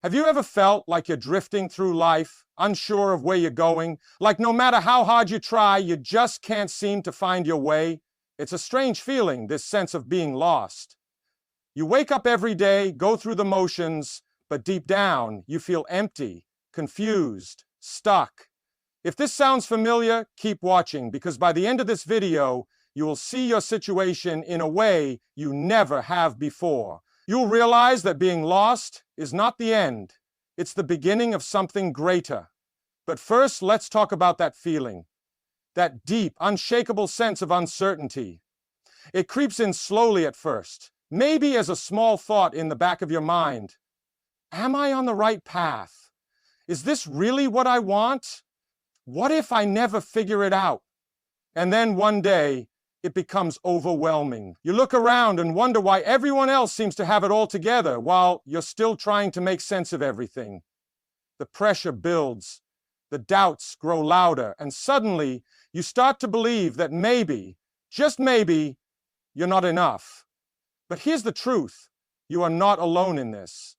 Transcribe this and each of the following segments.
Have you ever felt like you're drifting through life, unsure of where you're going, like no matter how hard you try, you just can't seem to find your way? It's a strange feeling, this sense of being lost. You wake up every day, go through the motions, but deep down, you feel empty, confused, stuck. If this sounds familiar, keep watching, because by the end of this video, you will see your situation in a way you never have before. You'll realize that being lost is not the end. It's the beginning of something greater. But first, let's talk about that feeling. That deep, unshakable sense of uncertainty. It creeps in slowly at first, maybe as a small thought in the back of your mind. Am I on the right path? Is this really what I want? What if I never figure it out? And then one day, it becomes overwhelming. You look around and wonder why everyone else seems to have it all together while you're still trying to make sense of everything. The pressure builds, the doubts grow louder, and suddenly you start to believe that maybe, just maybe, you're not enough. But here's the truth. You are not alone in this.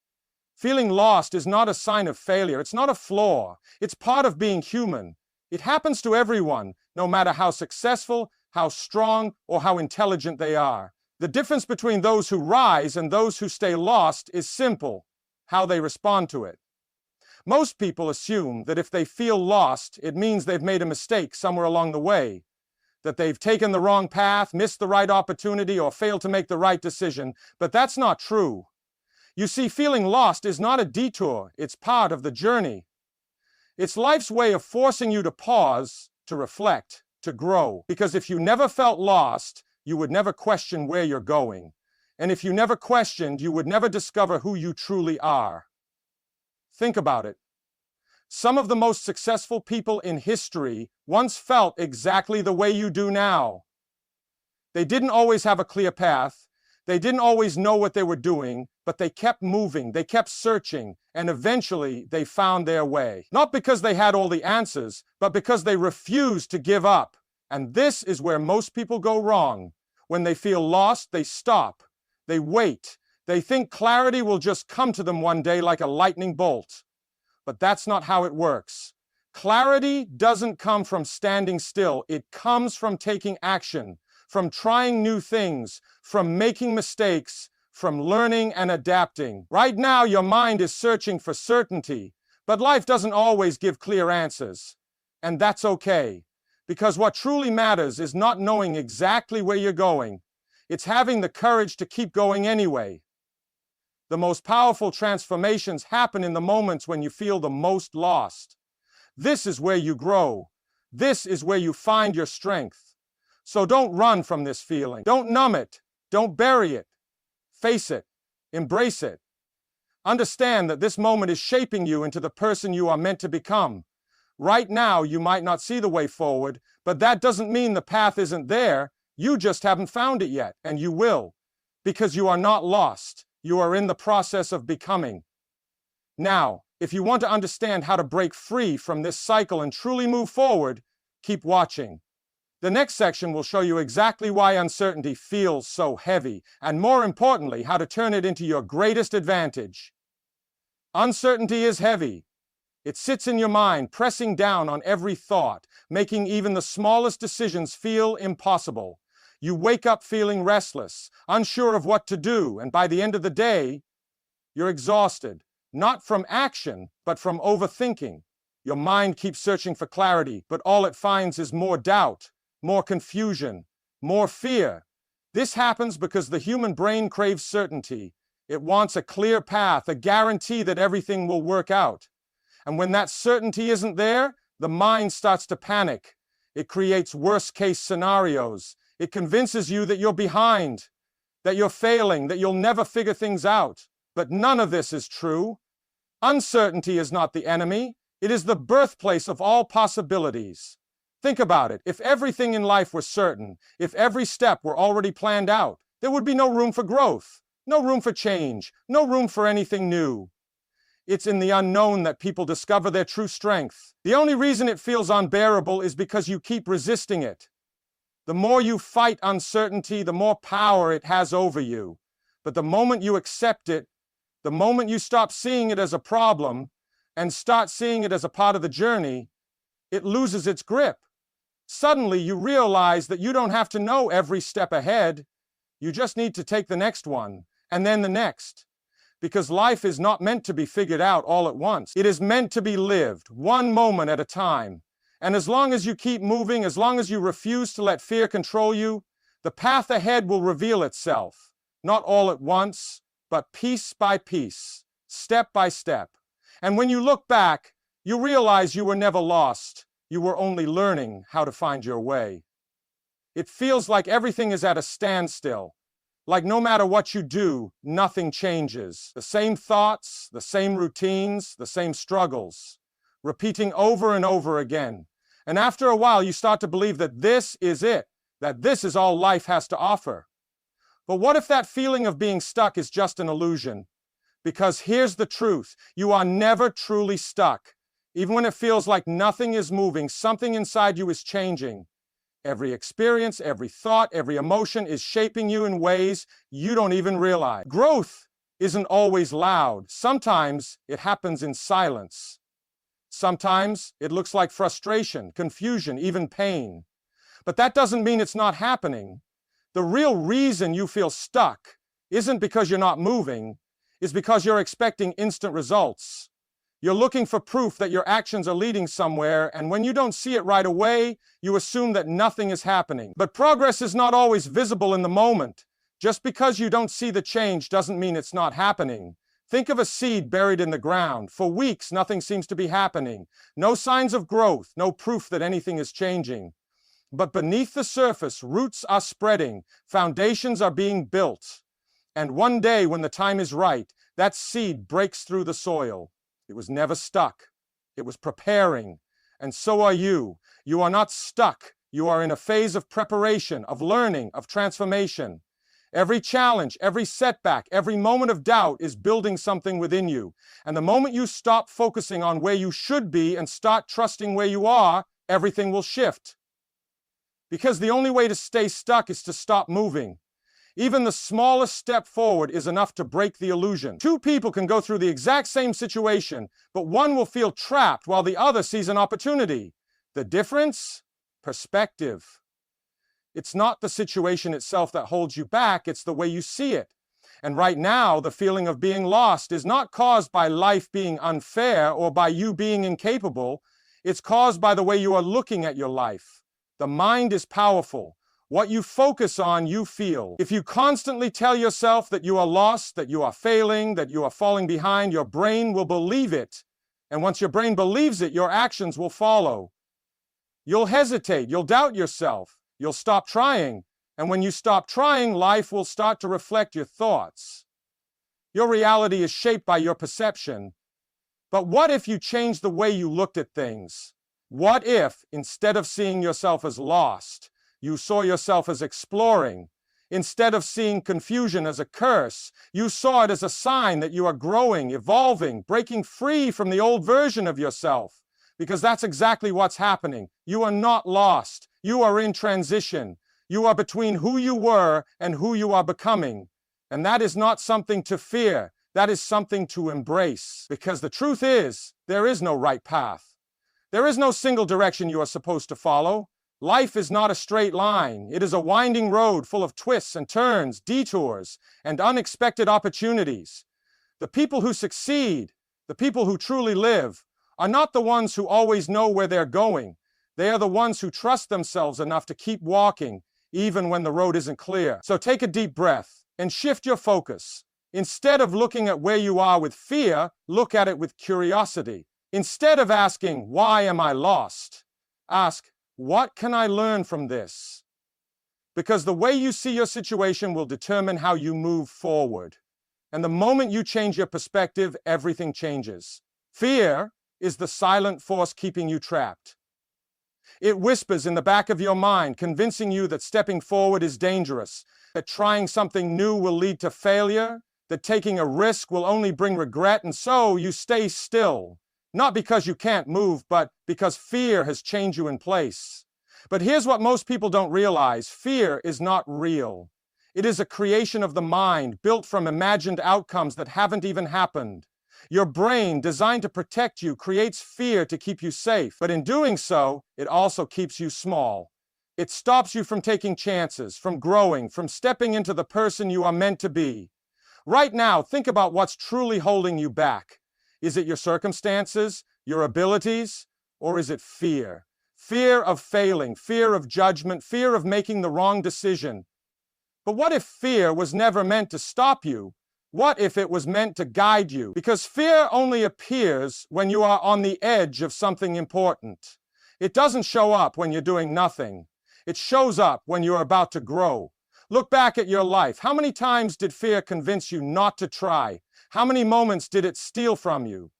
Feeling lost is not a sign of failure. It's not a flaw. It's part of being human. It happens to everyone, no matter how successful, how strong, or how intelligent they are. The difference between those who rise and those who stay lost is simple: how they respond to it. Most people assume that if they feel lost, it means they've made a mistake somewhere along the way, that they've taken the wrong path, missed the right opportunity, or failed to make the right decision. But that's not true. You see, feeling lost is not a detour. It's part of the journey. It's life's way of forcing you to pause, to reflect, to grow. Because if you never felt lost, you would never question where you're going. And if you never questioned, you would never discover who you truly are. Think about it. Some of the most successful people in history once felt exactly the way you do now. They didn't always have a clear path. They didn't always know what they were doing, but they kept moving, they kept searching, and eventually they found their way. Not because they had all the answers, but because they refused to give up. And this is where most people go wrong. When they feel lost, they stop. They wait. They think clarity will just come to them one day like a lightning bolt. But that's not how it works. Clarity doesn't come from standing still. It comes from taking action, from trying new things, from making mistakes, from learning and adapting. Right now, your mind is searching for certainty, but life doesn't always give clear answers. And that's okay, because what truly matters is not knowing exactly where you're going. It's having the courage to keep going anyway. The most powerful transformations happen in the moments when you feel the most lost. This is where you grow. This is where you find your strength. So don't run from this feeling. Don't numb it. Don't bury it. Face it. Embrace it. Understand that this moment is shaping you into the person you are meant to become. Right now, you might not see the way forward, but that doesn't mean the path isn't there. You just haven't found it yet, and you will. Because you are not lost. You are in the process of becoming. Now, if you want to understand how to break free from this cycle and truly move forward, keep watching. The next section will show you exactly why uncertainty feels so heavy, and more importantly, how to turn it into your greatest advantage. Uncertainty is heavy. It sits in your mind, pressing down on every thought, making even the smallest decisions feel impossible. You wake up feeling restless, unsure of what to do, and by the end of the day, you're exhausted, not from action, but from overthinking. Your mind keeps searching for clarity, but all it finds is more doubt, more confusion, more fear. This happens because the human brain craves certainty. It wants a clear path, a guarantee that everything will work out. And when that certainty isn't there, the mind starts to panic. It creates worst-case scenarios. It convinces you that you're behind, that you're failing, that you'll never figure things out. But none of this is true. Uncertainty is not the enemy. It is the birthplace of all possibilities. Think about it. If everything in life were certain, if every step were already planned out, there would be no room for growth, no room for change, no room for anything new. It's in the unknown that people discover their true strength. The only reason it feels unbearable is because you keep resisting it. The more you fight uncertainty, the more power it has over you. But the moment you accept it, The moment you stop seeing it as a problem and start seeing it as a part of the journey, it loses its grip. Suddenly you realize that you don't have to know every step ahead. You just need to take the next one, and then the next. Because life is not meant to be figured out all at once. It is meant to be lived, one moment at a time. And as long as you keep moving, as long as you refuse to let fear control you, the path ahead will reveal itself. Not all at once, but piece by piece, step by step. And when you look back, you realize you were never lost. You were only learning how to find your way. It feels like everything is at a standstill. Like no matter what you do, nothing changes. The same thoughts, the same routines, the same struggles, repeating over and over again. And after a while, you start to believe that this is it, that this is all life has to offer. But what if that feeling of being stuck is just an illusion? Because here's the truth, you are never truly stuck. Even when it feels like nothing is moving, something inside you is changing. Every experience, every thought, every emotion is shaping you in ways you don't even realize. Growth isn't always loud. Sometimes it happens in silence. Sometimes it looks like frustration, confusion, even pain. But that doesn't mean it's not happening. The real reason you feel stuck isn't because you're not moving, it's because you're expecting instant results. You're looking for proof that your actions are leading somewhere, and when you don't see it right away, you assume that nothing is happening. But progress is not always visible in the moment. Just because you don't see the change doesn't mean it's not happening. Think of a seed buried in the ground. For weeks, nothing seems to be happening. No signs of growth, no proof that anything is changing. But beneath the surface, roots are spreading, foundations are being built. And one day, when the time is right, that seed breaks through the soil. It was never stuck. It was preparing. And so are you. You are not stuck. You are in a phase of preparation, of learning, of transformation. Every challenge, every setback, every moment of doubt is building something within you. And the moment you stop focusing on where you should be and start trusting where you are, everything will shift. Because the only way to stay stuck is to stop moving. Even the smallest step forward is enough to break the illusion. Two people can go through the exact same situation, but one will feel trapped while the other sees an opportunity. The difference? Perspective. It's not the situation itself that holds you back, it's the way you see it. And right now, the feeling of being lost is not caused by life being unfair or by you being incapable. It's caused by the way you are looking at your life. The mind is powerful. What you focus on, you feel. If you constantly tell yourself that you are lost, that you are failing, that you are falling behind, your brain will believe it. And once your brain believes it, your actions will follow. You'll hesitate, you'll doubt yourself, you'll stop trying. And when you stop trying, life will start to reflect your thoughts. Your reality is shaped by your perception. But what if you changed the way you looked at things? What if, instead of seeing yourself as lost, you saw yourself as exploring? Instead of seeing confusion as a curse, you saw it as a sign that you are growing, evolving, breaking free from the old version of yourself. Because that's exactly what's happening. You are not lost. You are in transition. You are between who you were and who you are becoming. And that is not something to fear. That is something to embrace. Because the truth is, there is no right path. There is no single direction you are supposed to follow. Life is not a straight line. It is a winding road full of twists and turns, detours, and unexpected opportunities. The people who succeed, the people who truly live, are not the ones who always know where they're going. They are the ones who trust themselves enough to keep walking, even when the road isn't clear. So take a deep breath and shift your focus. Instead of looking at where you are with fear, look at it with curiosity. Instead of asking, "Why am I lost?" ask, "What can I learn from this?" Because the way you see your situation will determine how you move forward. And the moment you change your perspective, everything changes. Fear is the silent force keeping you trapped. It whispers in the back of your mind, convincing you that stepping forward is dangerous, that trying something new will lead to failure, that taking a risk will only bring regret, and so you stay still. Not because you can't move, but because fear has chained you in place. But here's what most people don't realize. Fear is not real. It is a creation of the mind, built from imagined outcomes that haven't even happened. Your brain, designed to protect you, creates fear to keep you safe, but in doing so, it also keeps you small. It stops you from taking chances, from growing, from stepping into the person you are meant to be. Right now, think about what's truly holding you back. Is it your circumstances, your abilities, or is it fear? Fear of failing, fear of judgment, fear of making the wrong decision. But what if fear was never meant to stop you? What if it was meant to guide you? Because fear only appears when you are on the edge of something important. It doesn't show up when you're doing nothing. It shows up when you're about to grow. Look back at your life. How many times did fear convince you not to try? How many moments did it steal from you?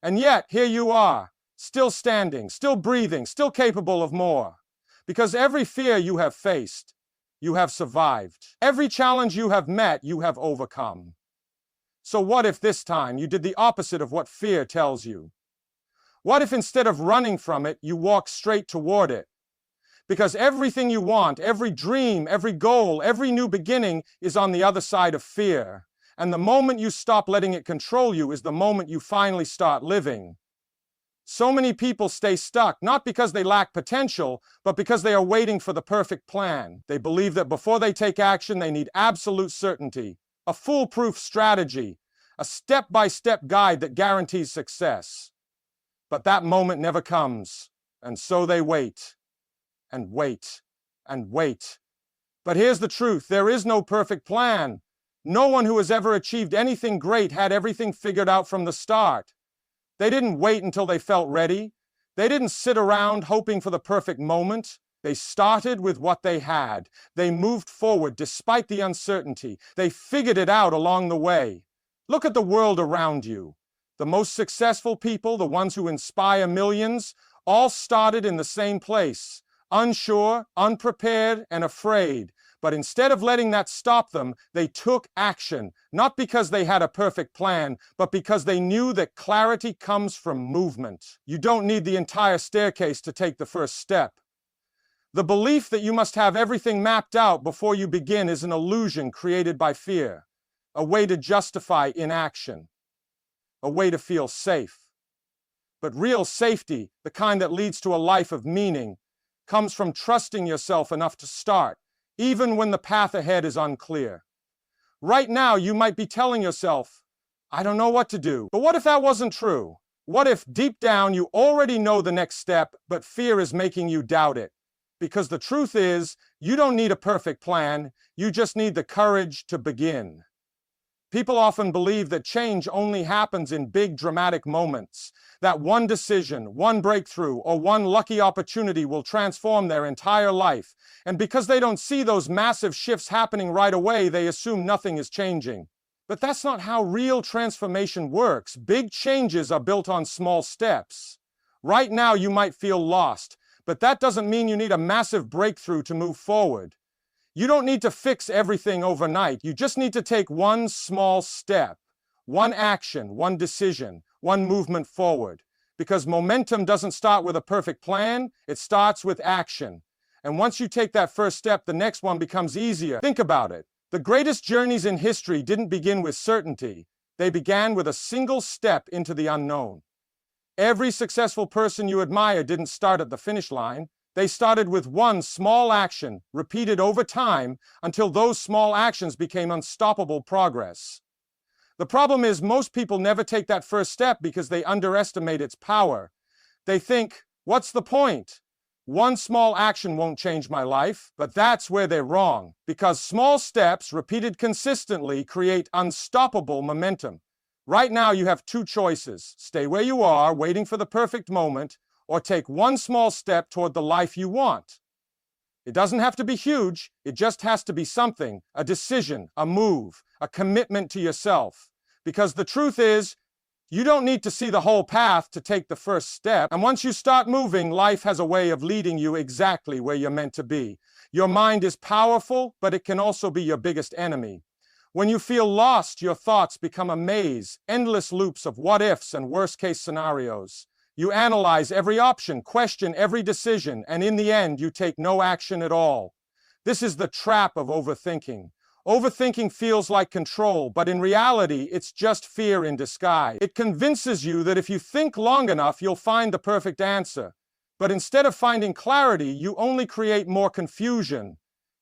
And yet, here you are, still standing, still breathing, still capable of more. Because every fear you have faced, you have survived. Every challenge you have met, you have overcome. So what if this time you did the opposite of what fear tells you? What if instead of running from it, you walk straight toward it? Because everything you want, every dream, every goal, every new beginning is on the other side of fear. And the moment you stop letting it control you is the moment you finally start living. So many people stay stuck, not because they lack potential, but because they are waiting for the perfect plan. They believe that before they take action, they need absolute certainty, a foolproof strategy, a step-by-step guide that guarantees success. But that moment never comes, and so they wait, and wait, and wait. But here's the truth, there is no perfect plan. No one who has ever achieved anything great had everything figured out from the start. They didn't wait until they felt ready. They didn't sit around hoping for the perfect moment. They started with what they had. They moved forward despite the uncertainty. They figured it out along the way. Look at the world around you. The most successful people, the ones who inspire millions, all started in the same place, unsure, unprepared, and afraid. But instead of letting that stop them, they took action, not because they had a perfect plan, but because they knew that clarity comes from movement. You don't need the entire staircase to take the first step. The belief that you must have everything mapped out before you begin is an illusion created by fear, a way to justify inaction, a way to feel safe. But real safety, the kind that leads to a life of meaning, comes from trusting yourself enough to start, even when the path ahead is unclear. Right now, you might be telling yourself, I don't know what to do. But what if that wasn't true? What if deep down you already know the next step, but fear is making you doubt it? Because the truth is, you don't need a perfect plan, you just need the courage to begin. People often believe that change only happens in big dramatic moments, that one decision, one breakthrough, or one lucky opportunity will transform their entire life. And because they don't see those massive shifts happening right away, they assume nothing is changing. But that's not how real transformation works. Big changes are built on small steps. Right now you might feel lost, but that doesn't mean you need a massive breakthrough to move forward. You don't need to fix everything overnight. You just need to take one small step, one action, one decision, one movement forward. Because momentum doesn't start with a perfect plan, it starts with action. And once you take that first step, the next one becomes easier. Think about it. The greatest journeys in history didn't begin with certainty. They began with a single step into the unknown. Every successful person you admire didn't start at the finish line. They started with one small action, repeated over time, until those small actions became unstoppable progress. The problem is most people never take that first step because they underestimate its power. They think, what's the point? One small action won't change my life, but that's where they're wrong, because small steps repeated consistently create unstoppable momentum. Right now you have two choices: stay where you are, waiting for the perfect moment, or take one small step toward the life you want. It doesn't have to be huge, it just has to be something, a decision, a move, a commitment to yourself. Because the truth is, you don't need to see the whole path to take the first step. And once you start moving, life has a way of leading you exactly where you're meant to be. Your mind is powerful, but it can also be your biggest enemy. When you feel lost, your thoughts become a maze, endless loops of what-ifs and worst-case scenarios. You analyze every option, question every decision, and in the end, you take no action at all. This is the trap of overthinking. Overthinking feels like control, but in reality, it's just fear in disguise. It convinces you that if you think long enough, you'll find the perfect answer. But instead of finding clarity, you only create more confusion.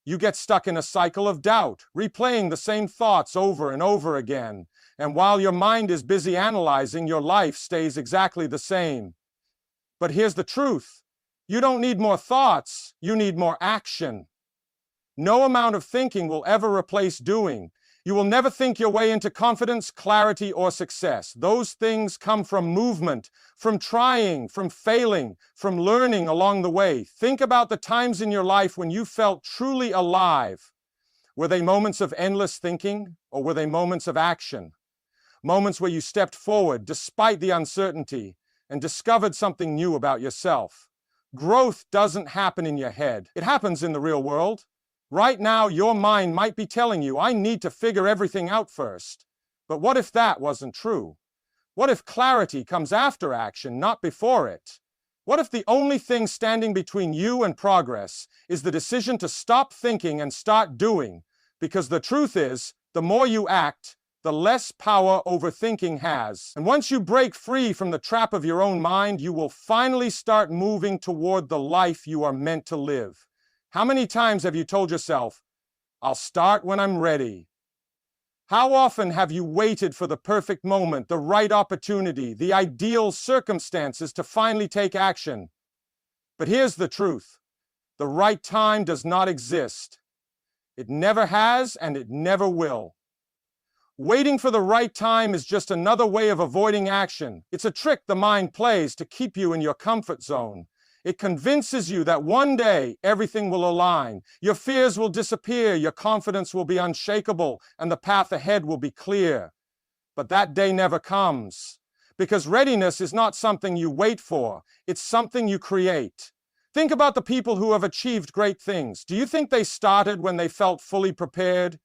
You get stuck in a cycle of doubt, replaying the same thoughts over and over again. And while your mind is busy analyzing, your life stays exactly the same. But here's the truth. You don't need more thoughts, you need more action. No amount of thinking will ever replace doing. You will never think your way into confidence, clarity, or success. Those things come from movement, from trying, from failing, from learning along the way. Think about the times in your life when you felt truly alive. Were they moments of endless thinking, or were they moments of action? Moments where you stepped forward despite the uncertainty and discovered something new about yourself. Growth doesn't happen in your head. It happens in the real world. Right now, your mind might be telling you, I need to figure everything out first. But what if that wasn't true? What if clarity comes after action, not before it? What if the only thing standing between you and progress is the decision to stop thinking and start doing? Because the truth is, the more you act, the less power overthinking has. And once you break free from the trap of your own mind, you will finally start moving toward the life you are meant to live. How many times have you told yourself, I'll start when I'm ready? How often have you waited for the perfect moment, the right opportunity, the ideal circumstances to finally take action? But here's the truth. The right time does not exist. It never has, and it never will. Waiting for the right time is just another way of avoiding action. It's a trick the mind plays to keep you in your comfort zone. It convinces you that one day everything will align, your fears will disappear, your confidence will be unshakable, and the path ahead will be clear. But that day never comes, because readiness is not something you wait for, it's something you create. Think about the people who have achieved great things. Do you think they started when they felt fully prepared?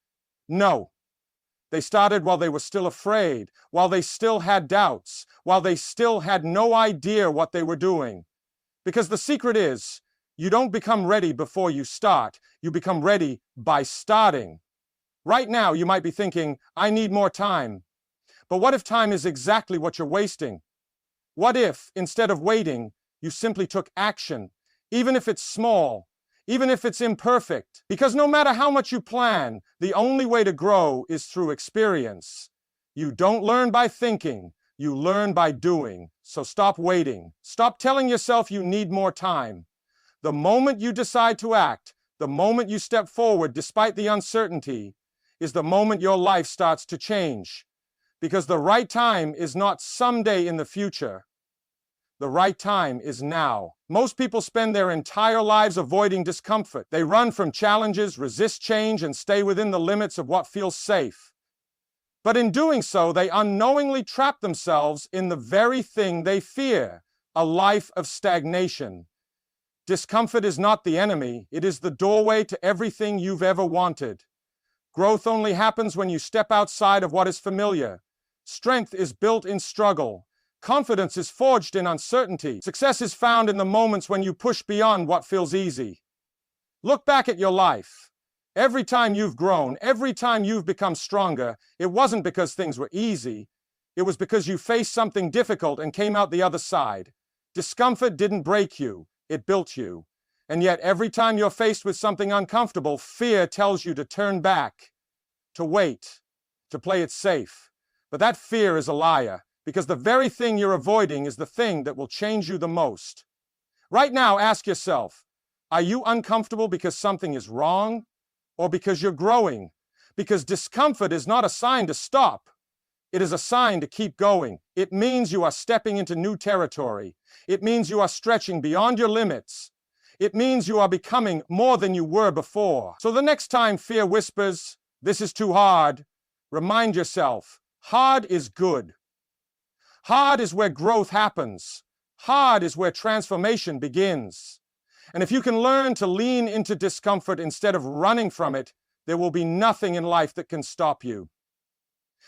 No. They started while they were still afraid, while they still had doubts, while they still had no idea what they were doing. Because the secret is, you don't become ready before you start. You become ready by starting. Right now, you might be thinking, I need more time. But what if time is exactly what you're wasting? What if, instead of waiting, you simply took action, even if it's small, even if it's imperfect? Because no matter how much you plan, the only way to grow is through experience. You don't learn by thinking. You learn by doing. So stop waiting. Stop telling yourself you need more time. The moment you decide to act, the moment you step forward despite the uncertainty, is the moment your life starts to change. Because the right time is not someday in the future. The right time is now. Most people spend their entire lives avoiding discomfort. They run from challenges, resist change, and stay within the limits of what feels safe. But in doing so, they unknowingly trap themselves in the very thing they fear, a life of stagnation. Discomfort is not the enemy, it is the doorway to everything you've ever wanted. Growth only happens when you step outside of what is familiar. Strength is built in struggle. Confidence is forged in uncertainty. Success is found in the moments when you push beyond what feels easy. Look back at your life. Every time you've grown, every time you've become stronger, it wasn't because things were easy. It was because you faced something difficult and came out the other side. Discomfort didn't break you, it built you. And yet every time you're faced with something uncomfortable, fear tells you to turn back, to wait, to play it safe. But that fear is a liar, because the very thing you're avoiding is the thing that will change you the most. Right now, ask yourself, are you uncomfortable because something is wrong? Or because you're growing? Because discomfort is not a sign to stop. It is a sign to keep going. It means you are stepping into new territory. It means you are stretching beyond your limits. It means you are becoming more than you were before. So the next time fear whispers, this is too hard, remind yourself, hard is good. Hard is where growth happens. Hard is where transformation begins. And if you can learn to lean into discomfort instead of running from it, there will be nothing in life that can stop you.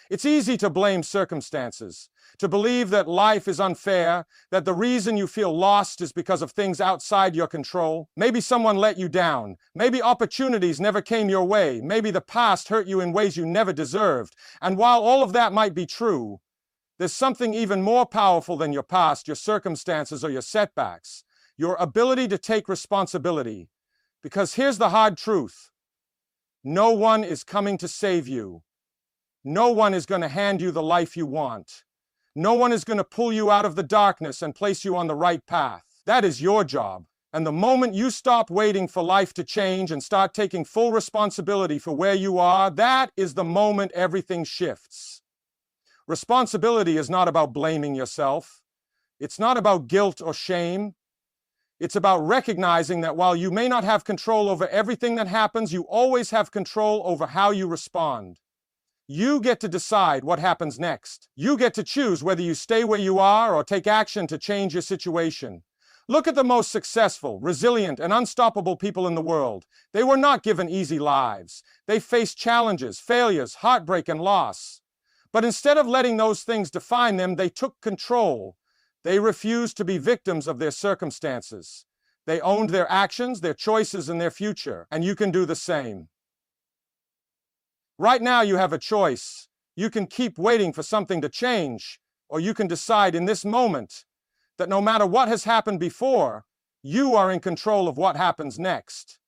It's easy to blame circumstances, to believe that life is unfair, that the reason you feel lost is because of things outside your control. Maybe someone let you down. Maybe opportunities never came your way. Maybe the past hurt you in ways you never deserved. And while all of that might be true, there's something even more powerful than your past, your circumstances, or your setbacks: your ability to take responsibility. Because here's the hard truth: no one is coming to save you. No one is going to hand you the life you want. No one is going to pull you out of the darkness and place you on the right path. That is your job. And the moment you stop waiting for life to change and start taking full responsibility for where you are, that is the moment everything shifts. Responsibility is not about blaming yourself. It's not about guilt or shame. It's about recognizing that while you may not have control over everything that happens, you always have control over how you respond. You get to decide what happens next. You get to choose whether you stay where you are or take action to change your situation. Look at the most successful, resilient, and unstoppable people in the world. They were not given easy lives. They faced challenges, failures, heartbreak, and loss. But instead of letting those things define them, they took control. They refused to be victims of their circumstances. They owned their actions, their choices, and their future. And you can do the same. Right now you have a choice. You can keep waiting for something to change, or you can decide in this moment that no matter what has happened before, you are in control of what happens next.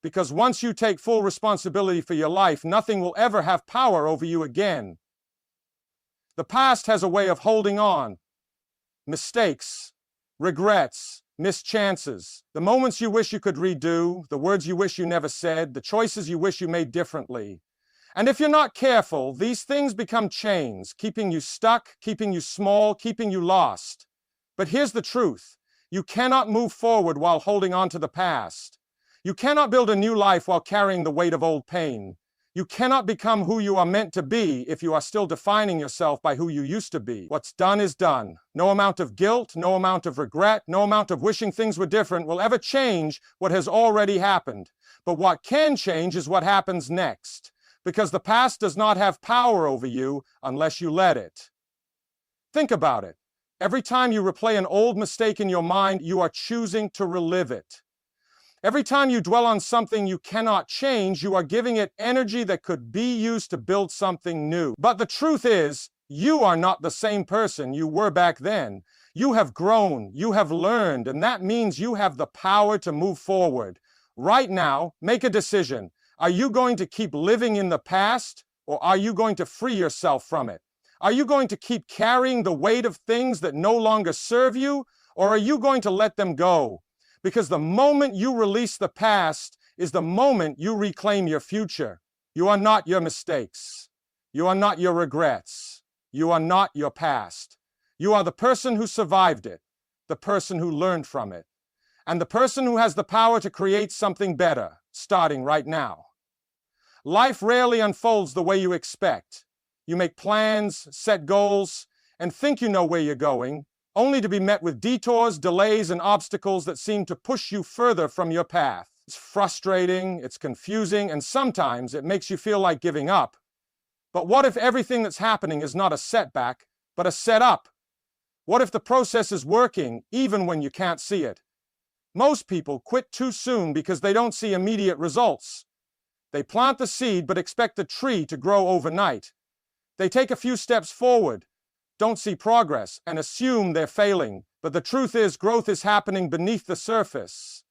Because once you take full responsibility for your life, nothing will ever have power over you again. The past has a way of holding on. Mistakes, regrets, missed chances, the moments you wish you could redo, the words you wish you never said, the choices you wish you made differently. And if you're not careful, these things become chains, keeping you stuck, keeping you small, keeping you lost. But here's the truth: you cannot move forward while holding on to the past. You cannot build a new life while carrying the weight of old pain. You cannot become who you are meant to be if you are still defining yourself by who you used to be. What's done is done. No amount of guilt, no amount of regret, no amount of wishing things were different will ever change what has already happened. But what can change is what happens next, because the past does not have power over you unless you let it. Think about it. Every time you replay an old mistake in your mind, you are choosing to relive it. Every time you dwell on something you cannot change, you are giving it energy that could be used to build something new. But the truth is, you are not the same person you were back then. You have grown, you have learned, and that means you have the power to move forward. Right now, make a decision. Are you going to keep living in the past, or are you going to free yourself from it? Are you going to keep carrying the weight of things that no longer serve you, or are you going to let them go? Because the moment you release the past is the moment you reclaim your future. You are not your mistakes. You are not your regrets. You are not your past. You are the person who survived it, the person who learned from it, and the person who has the power to create something better, starting right now. Life rarely unfolds the way you expect. You make plans, set goals, and think you know where you're going, only to be met with detours, delays, and obstacles that seem to push you further from your path. It's frustrating, it's confusing, and sometimes it makes you feel like giving up. But what if everything that's happening is not a setback, but a setup? What if the process is working even when you can't see it? Most people quit too soon because they don't see immediate results. They plant the seed but expect the tree to grow overnight. They take a few steps forward, don't see progress, and assume they're failing. But the truth is, growth is happening beneath the surface.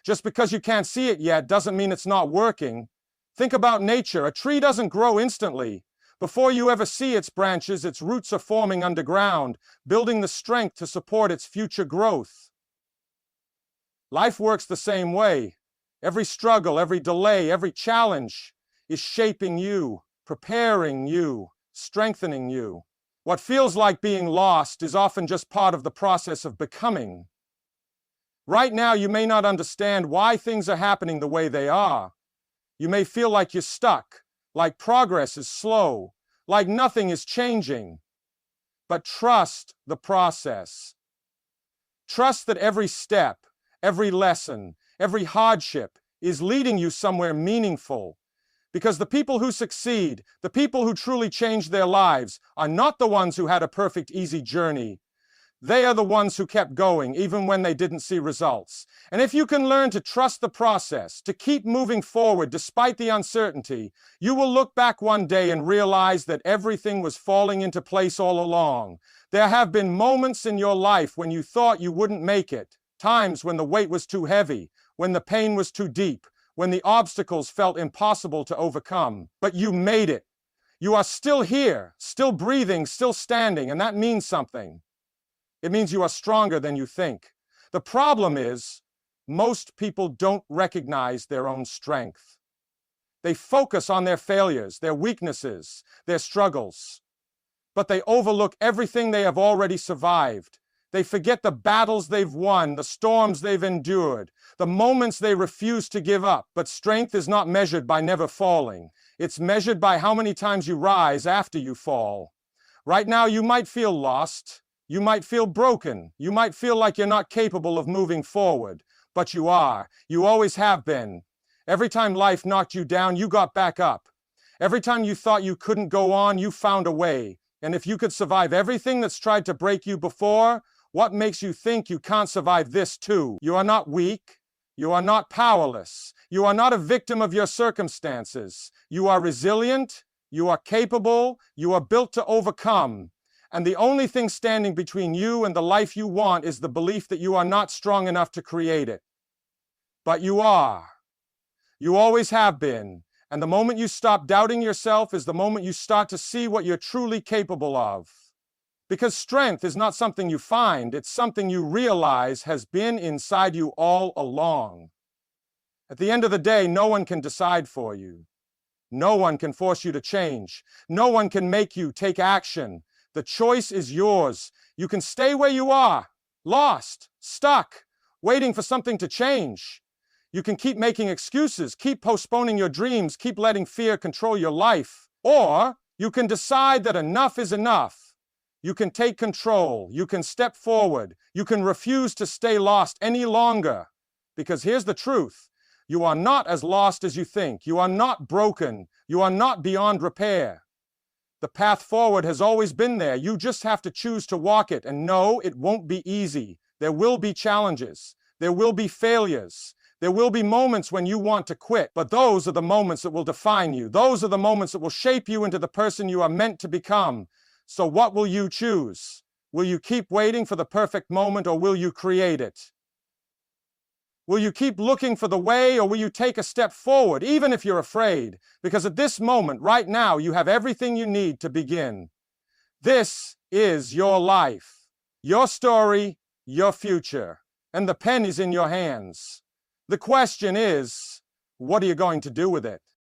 Just because you can't see it yet doesn't mean it's not working. Think about nature. A tree doesn't grow instantly. Before you ever see its branches, its roots are forming underground, building the strength to support its future growth. Life works the same way. Every struggle, every delay, every challenge is shaping you, preparing you, strengthening you. What feels like being lost is often just part of the process of becoming. Right now, you may not understand why things are happening the way they are. You may feel like you're stuck, like progress is slow, like nothing is changing. But trust the process. Trust that every step, every lesson, every hardship is leading you somewhere meaningful. Because the people who succeed, the people who truly change their lives, are not the ones who had a perfect, easy journey. They are the ones who kept going even when they didn't see results. And if you can learn to trust the process, to keep moving forward despite the uncertainty, you will look back one day and realize that everything was falling into place all along. There have been moments in your life when you thought you wouldn't make it, times when the weight was too heavy, when the pain was too deep, when the obstacles felt impossible to overcome. But you made it. You are still here, still breathing, still standing, and that means something. It means you are stronger than you think. The problem is, most people don't recognize their own strength. They focus on their failures, their weaknesses, their struggles. But they overlook everything they have already survived. They forget the battles they've won, the storms they've endured, the moments they refuse to give up. But strength is not measured by never falling. It's measured by how many times you rise after you fall. Right now, you might feel lost. You might feel broken. You might feel like you're not capable of moving forward. But you are. You always have been. Every time life knocked you down, you got back up. Every time you thought you couldn't go on, you found a way. And if you could survive everything that's tried to break you before, what makes you think you can't survive this too? You are not weak. You are not powerless. You are not a victim of your circumstances. You are resilient. You are capable. You are built to overcome. And the only thing standing between you and the life you want is the belief that you are not strong enough to create it. But you are. You always have been. And the moment you stop doubting yourself is the moment you start to see what you're truly capable of. Because strength is not something you find, it's something you realize has been inside you all along. At the end of the day, no one can decide for you. No one can force you to change. No one can make you take action. The choice is yours. You can stay where you are, lost, stuck, waiting for something to change. You can keep making excuses, keep postponing your dreams, keep letting fear control your life. Or you can decide that enough is enough. You can take control. You can step forward. You can refuse to stay lost any longer. Because here's the truth. You are not as lost as you think. You are not broken. You are not beyond repair. The path forward has always been there. You just have to choose to walk it. And no, it won't be easy. There will be challenges. There will be failures. There will be moments when you want to quit. But those are the moments that will define you. Those are the moments that will shape you into the person you are meant to become. So what will you choose? Will you keep waiting for the perfect moment, or will you create it? Will you keep looking for the way, or will you take a step forward, even if you're afraid? Because at this moment, right now, you have everything you need to begin. This is your life, your story, your future, and the pen is in your hands. The question is, what are you going to do with it?